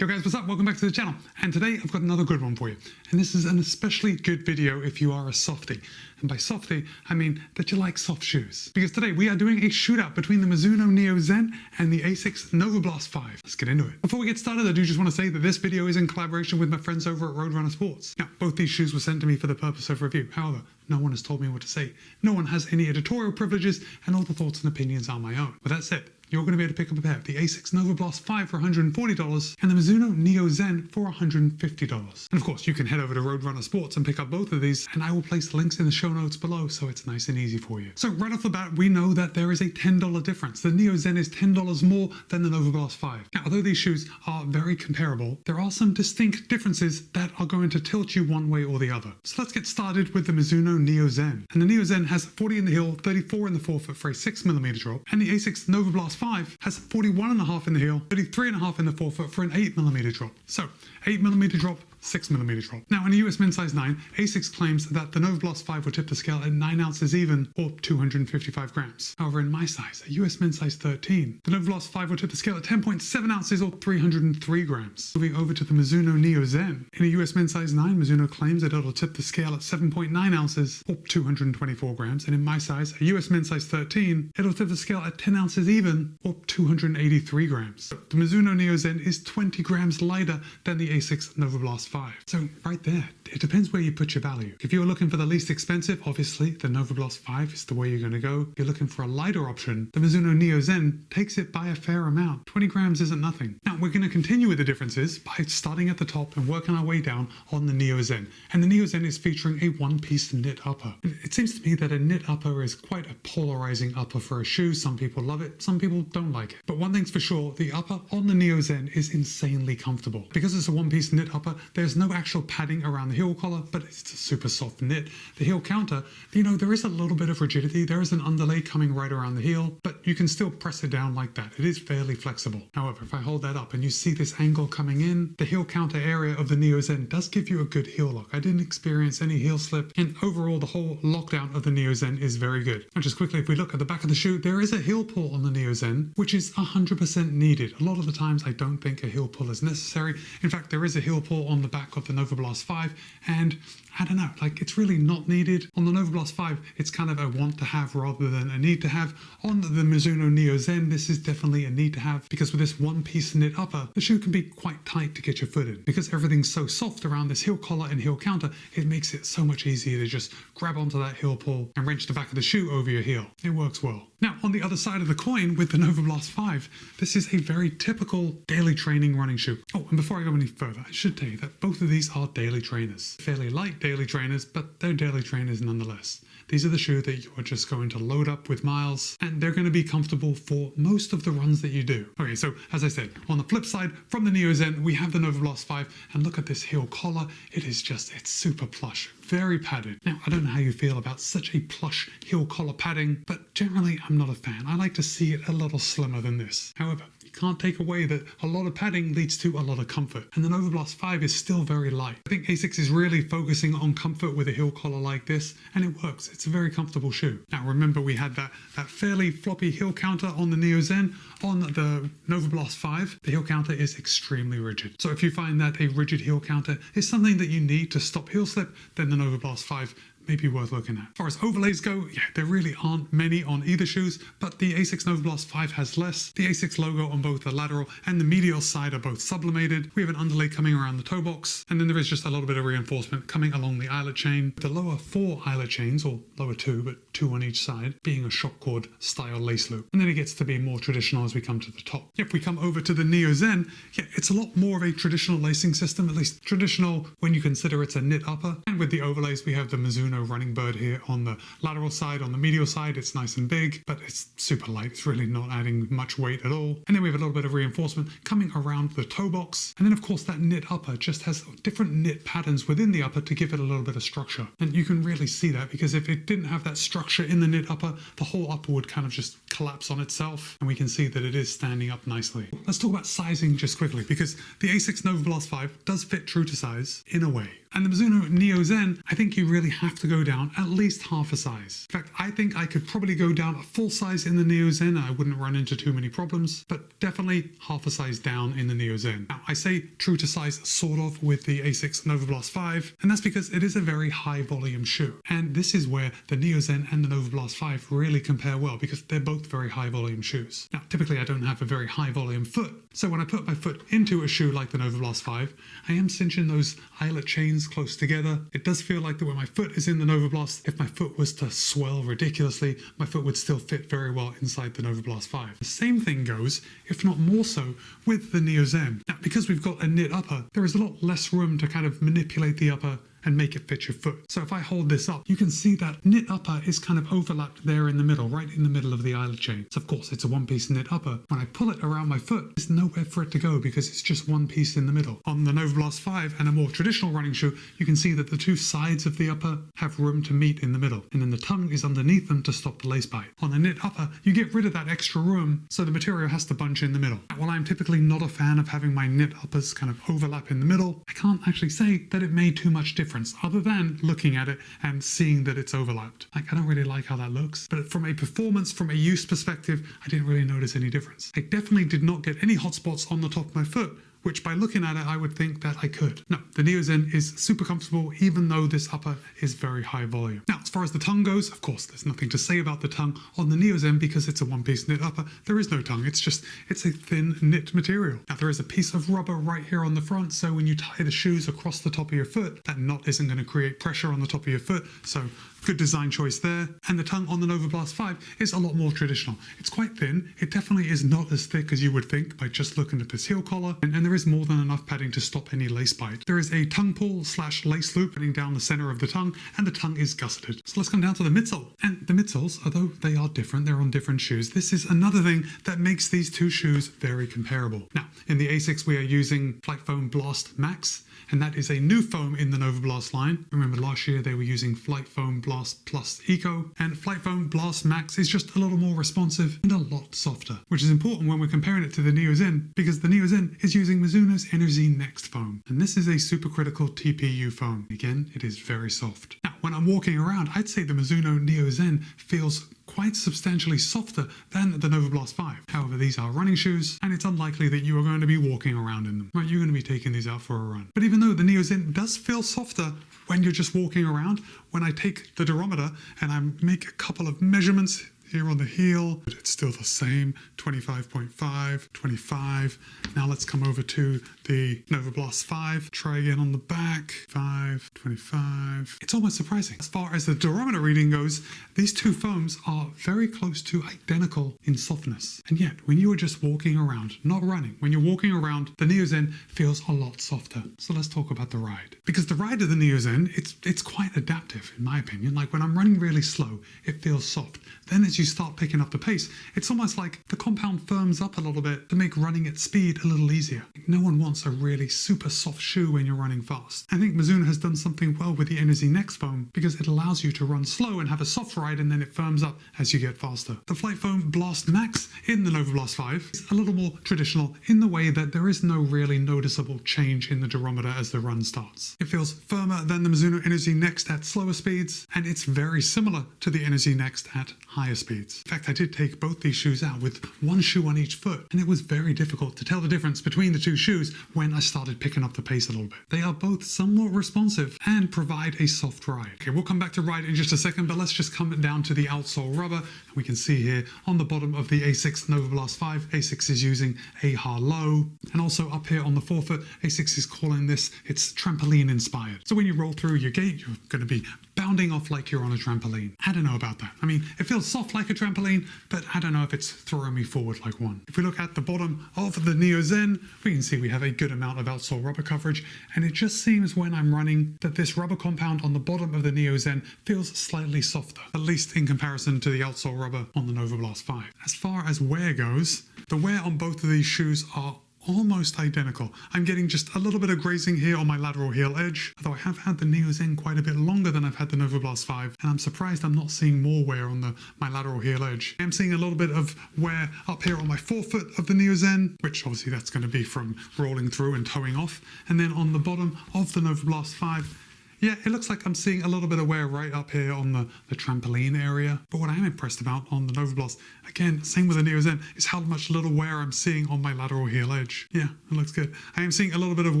Yo guys, what's up? Welcome back to the channel. And today I've got another good one for you. And this is an especially good video if you are a softie. And by softie, I mean that you like soft shoes. Because today we are doing a shootout between the Mizuno Neo Zen and the ASICS Novablast 5. Let's get into it. Before we get started, I do just want to say that this video is in collaboration with my friends over at Roadrunner Sports. Now, both these shoes were sent to me for the purpose of review. However, no one has told me what to say. No one has any editorial privileges, and all the thoughts and opinions are my own. With that said, you're going to be able to pick up a pair of the ASICS Novablast 5 for $140 and the Mizuno Neo Zen for $150. And of course, you can head over to Roadrunner Sports and pick up both of these, and I will place the links in the show notes below so it's nice and easy for you. So right off the bat, we know that there is a $10 difference. The Neo Zen is $10 more than the Novablast 5. Now, although these shoes are very comparable, there are some distinct differences that are going to tilt you one way or the other. So let's get started with the Mizuno Neo Zen. And the Neo Zen has 40 in the heel, 34 in the forefoot for a 6mm drop, and the ASICS Novablast 5 has 41.5 in the heel, 33.5 in the forefoot for an 8mm drop. So 8mm drop, 6mm drop. Now, in a US men's size 9, ASICS claims that the Novablast 5 will tip the scale at 9 ounces even, or 255 grams. However, in my size, a US men's size 13, the Novablast 5 will tip the scale at 10.7 ounces, or 303 grams. Moving over to the Mizuno Neo Zen. In a US men's size 9, Mizuno claims that it'll tip the scale at 7.9 ounces, or 224 grams. And in my size, a US men's size 13, it'll tip the scale at 10 ounces even, or 283 grams. The Mizuno Neo Zen is 20 grams lighter than the ASICS Novablast 5. So right there, it depends where you put your value. If you're looking for the least expensive, obviously the Novablast 5 is the way you're going to go. If you're looking for a lighter option, the Mizuno Neo Zen takes it by a fair amount. 20 grams isn't nothing. Now we're going to continue with the differences by starting at the top and working our way down on the Neo Zen. And the Neo Zen is featuring a one-piece knit upper. It seems to me that a knit upper is quite a polarizing upper for a shoe. Some people love it, some people don't like it. But one thing's for sure, the upper on the Neo Zen is insanely comfortable. Because it's a one-piece knit upper, there's no actual padding around the heel collar, but it's a super soft knit. The heel counter, you know, there is a little bit of rigidity. There is an underlay coming right around the heel, but you can still press it down like that. It is fairly flexible. However, if I hold that up and you see this angle coming in, the heel counter area of the Neo Zen does give you a good heel lock. I didn't experience any heel slip, and overall the whole lockdown of the Neo Zen is very good. And just quickly, if we look at the back of the shoe, there is a heel pull on the Neo Zen, which is 100% needed. A lot of the times I don't think a heel pull is necessary. In fact, there is a heel pull on the back of the Novablast 5, and I don't know, like, it's really not needed. On the Novablast 5, it's kind of a want to have rather than a need to have. On the Mizuno Neo Zen, this is definitely a need to have, because with this one piece knit upper, the shoe can be quite tight to get your foot in. Because everything's so soft around this heel collar and heel counter, it makes it so much easier to just grab onto that heel pull and wrench the back of the shoe over your heel. It works well. Now, on the other side of the coin with the Novablast 5, this is a very typical daily training running shoe. Oh, and before I go any further, I should tell you that both of these are daily trainers. Fairly light daily trainers, but they're daily trainers nonetheless. These are the shoes that you are just going to load up with miles, and they're going to be comfortable for most of the runs that you do. Okay, so as I said, on the flip side, from the Neo Zen, we have the Novablast 5, and look at this heel collar. It's super plush, very padded. Now, I don't know how you feel about such a plush heel collar padding, but generally I'm not a fan. I like to see it a little slimmer than this. However, you can't take away that a lot of padding leads to a lot of comfort, and the Novablast 5 is still very light. I think ASICS is really focusing on comfort with a heel collar like this, and it works. It's a very comfortable shoe. Now remember, we had that fairly floppy heel counter on the Neo Zen. On the Novablast 5, the heel counter is extremely rigid. So if you find that a rigid heel counter is something that you need to stop heel slip, then the Novablast 5 may be worth looking at. As far as overlays go, yeah, there really aren't many on either shoes, but the ASICS Novablast 5 has less. The ASICS logo on both the lateral and the medial side are both sublimated. We have an underlay coming around the toe box, and then there is just a little bit of reinforcement coming along the eyelet chain. The lower 4 eyelet chains, or lower 2, but 2 on each side, being a shock cord style lace loop. And then it gets to be more traditional as we come to the top. If we come over to the Neo Zen, yeah, it's a lot more of a traditional lacing system, at least traditional when you consider it's a knit upper. And with the overlays, we have the Mizuno running bird here on the lateral side. On the medial side, it's nice and big, but it's super light. It's really not adding much weight at all. And then we have a little bit of reinforcement coming around the toe box. And then of course that knit upper just has different knit patterns within the upper to give it a little bit of structure. And you can really see that, because if it didn't have that structure in the knit upper, the whole upper would kind of just collapse on itself. And we can see that it is standing up nicely. Let's talk about sizing just quickly, because the ASICS Novablast 5 does fit true to size in a way. And the Mizuno Neo Zen, I think you really have to go down at least half a size. In fact, I think I could probably go down a full size in the Neo Zen and I wouldn't run into too many problems, but definitely half a size down in the Neo Zen. Now, I say true to size sort of with the ASICS Novablast 5, and that's because it is a very high volume shoe. And this is where the Neo Zen and the Novablast 5 really compare well because they're both very high volume shoes. Now, typically I don't have a very high volume foot, so when I put my foot into a shoe like the Novablast 5, I am cinching those eyelet chains close together. It does feel like that when my foot is in the Novablast, if my foot was to swell ridiculously, my foot would still fit very well inside the Novablast 5. The same thing goes, if not more so, with the Neo Zen. Now, because we've got a knit upper, there is a lot less room to kind of manipulate the upper and make it fit your foot. So if I hold this up, you can see that knit upper is kind of overlapped there in the middle, right in the middle of the eyelet chain. So of course it's a one-piece knit upper. When I pull it around my foot, there's nowhere for it to go because it's just one piece in the middle. On the Novablast 5 and a more traditional running shoe, you can see that the two sides of the upper have room to meet in the middle, and then the tongue is underneath them to stop the lace bite. On the knit upper, you get rid of that extra room, so the material has to bunch in the middle. While I'm typically not a fan of having my knit uppers kind of overlap in the middle, I can't actually say that it made too much difference other than looking at it and seeing that it's overlapped. Like, I don't really like how that looks, but from a performance, from a use perspective, I didn't really notice any difference. I definitely did not get any hot spots on the top of my foot, which by looking at it, I would think that I could. No, the Neo Zen is super comfortable, even though this upper is very high volume. Now, as far as the tongue goes, of course, there's nothing to say about the tongue on the Neo Zen because it's a one-piece knit upper. There is no tongue. It's a thin knit material. Now, there is a piece of rubber right here on the front, so when you tie the shoes across the top of your foot, that knot isn't going to create pressure on the top of your foot, so good design choice there. And the tongue on the Novablast 5 is a lot more traditional. It's quite thin. It definitely is not as thick as you would think by just looking at this heel collar, and there is more than enough padding to stop any lace bite. There is a tongue pull / lace loop running down the center of the tongue, and the tongue is gusseted. So let's come down to the midsole. And the midsoles, although they are different, they're on different shoes, this is another thing that makes these two shoes very comparable. Now, in the ASICS, we are using Flight Foam Blast Max, and that is a new foam in the Novablast line. Remember last year they were using Flight Foam Blast Plus Eco, and Flight Foam Blast Max is just a little more responsive and a lot softer, which is important when we're comparing it to the Neo Zen because the Neo Zen is using Mizuno's Energy Next foam, and this is a supercritical TPU foam. Again, it is very soft. Now, when I'm walking around, I'd say the Mizuno Neo Zen feels quite substantially softer than the Novablast 5. However, these are running shoes, and it's unlikely that you are going to be walking around in them. Right, you're going to be taking these out for a run. But even though the Neo Zen does feel softer when you're just walking around, when I take the durometer and I make a couple of measurements here on the heel, it's still the same, 25.5, 25. Now let's come over to the Novablast 5. Try again on the back, 5, 25. It's almost surprising. As far as the durometer reading goes, these two foams are very close to identical in softness. And yet, when you are just walking around, not running, when you're walking around, the Neo Zen feels a lot softer. So let's talk about the ride. Because the ride of the Neo Zen, it's quite adaptive, in my opinion. Like when I'm running really slow, it feels soft. Then as you start picking up the pace, it's almost like the compound firms up a little bit to make running at speed a little easier. No one wants a really super soft shoe when you're running fast. I think Mizuno has done something well with the Energy Next foam because it allows you to run slow and have a soft ride, and then it firms up as you get faster. The Flight Foam Blast Max in the Novablast 5 is a little more traditional in the way that there is no really noticeable change in the durometer as the run starts. It feels firmer than the Mizuno Energy Next at slower speeds, and it's very similar to the Energy Next at higher speeds. In fact, I did take both these shoes out with one shoe on each foot, and it was very difficult to tell the difference between the two shoes when I started picking up the pace a little bit. They are both somewhat responsive and provide a soft ride. Okay, we'll come back to ride in just a second, but let's just come down to the outsole rubber. And we can see here on the bottom of the ASICS Novablast 5, ASICS is using AHA Low, and also up here on the forefoot, ASICS is calling this, it's trampoline inspired. So when you roll through your gait, you're going to be bounding off like you're on a trampoline. I don't know about that. I mean, it feels soft like a trampoline, but I don't know if it's throwing me forward like one. If we look at the bottom of the Neo Zen, we can see we have a good amount of outsole rubber coverage, and it just seems when I'm running that this rubber compound on the bottom of the Neo Zen feels slightly softer, at least in comparison to the outsole rubber on the Novablast 5. As far as wear goes, the wear on both of these shoes are almost identical. I'm getting just a little bit of grazing here on my lateral heel edge, although I have had the Neo Zen quite a bit longer than I've had the Novablast 5, and I'm surprised I'm not seeing more wear on my lateral heel edge. I'm seeing a little bit of wear up here on my forefoot of the Neo Zen, which obviously that's going to be from rolling through and towing off, and then on the bottom of the Novablast 5, yeah, it looks like I'm seeing a little bit of wear right up here on the trampoline area. But what I am impressed about on the Novablast, again, same with the Neo Zen, is how much little wear I'm seeing on my lateral heel edge. Yeah, it looks good. I am seeing a little bit of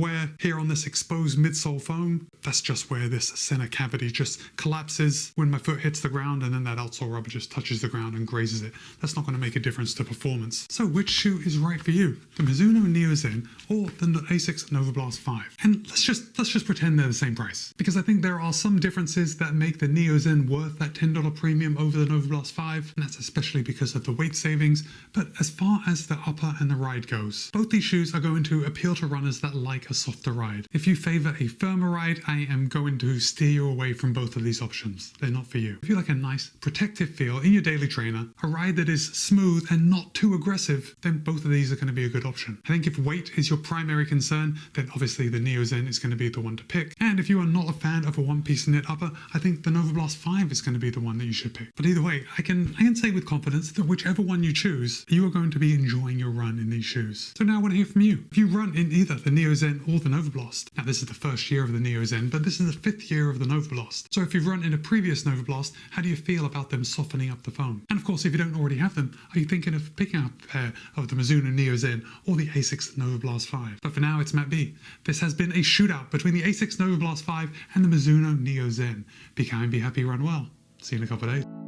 wear here on this exposed midsole foam. That's just where this center cavity just collapses when my foot hits the ground, and then that outsole rubber just touches the ground and grazes it. That's not going to make a difference to performance. So which shoe is right for you? The Mizuno Neo Zen or the ASICS Novablast 5? And let's just pretend they're the same price, because I think there are some differences that make the Neo Zen worth that $10 premium over the Novablast 5, and that's especially because of the weight savings. But as far as the upper and the ride goes, both these shoes are going to appeal to runners that like a softer ride. If you favor a firmer ride, I am going to steer you away from both of these options. They're not for you. If you like a nice protective feel in your daily trainer, a ride that is smooth and not too aggressive, then both of these are going to be a good option. I think if weight is your primary concern, then obviously the Neo Zen is going to be the one to pick. And if you are not a fan of a one-piece knit upper, I think the Novablast 5 is going to be the one that you should pick. But either way, I can say with confidence that whichever one you choose, you are going to be enjoying your run in these shoes. So now I want to hear from you. If you run in either the Neo Zen or the Novablast, now this is the first year of the Neo Zen, but this is the 5th year of the Novablast. So if you've run in a previous Novablast, how do you feel about them softening up the foam? And of course, if you don't already have them, are you thinking of picking up a pair of the Mizuno Neo Zen or the ASICS Novablast 5? But for now, it's Matt B. This has been a shootout between the ASICS Novablast 5 and the Mizuno Neo Zen. Be kind, be happy, run well. See you in a couple of days.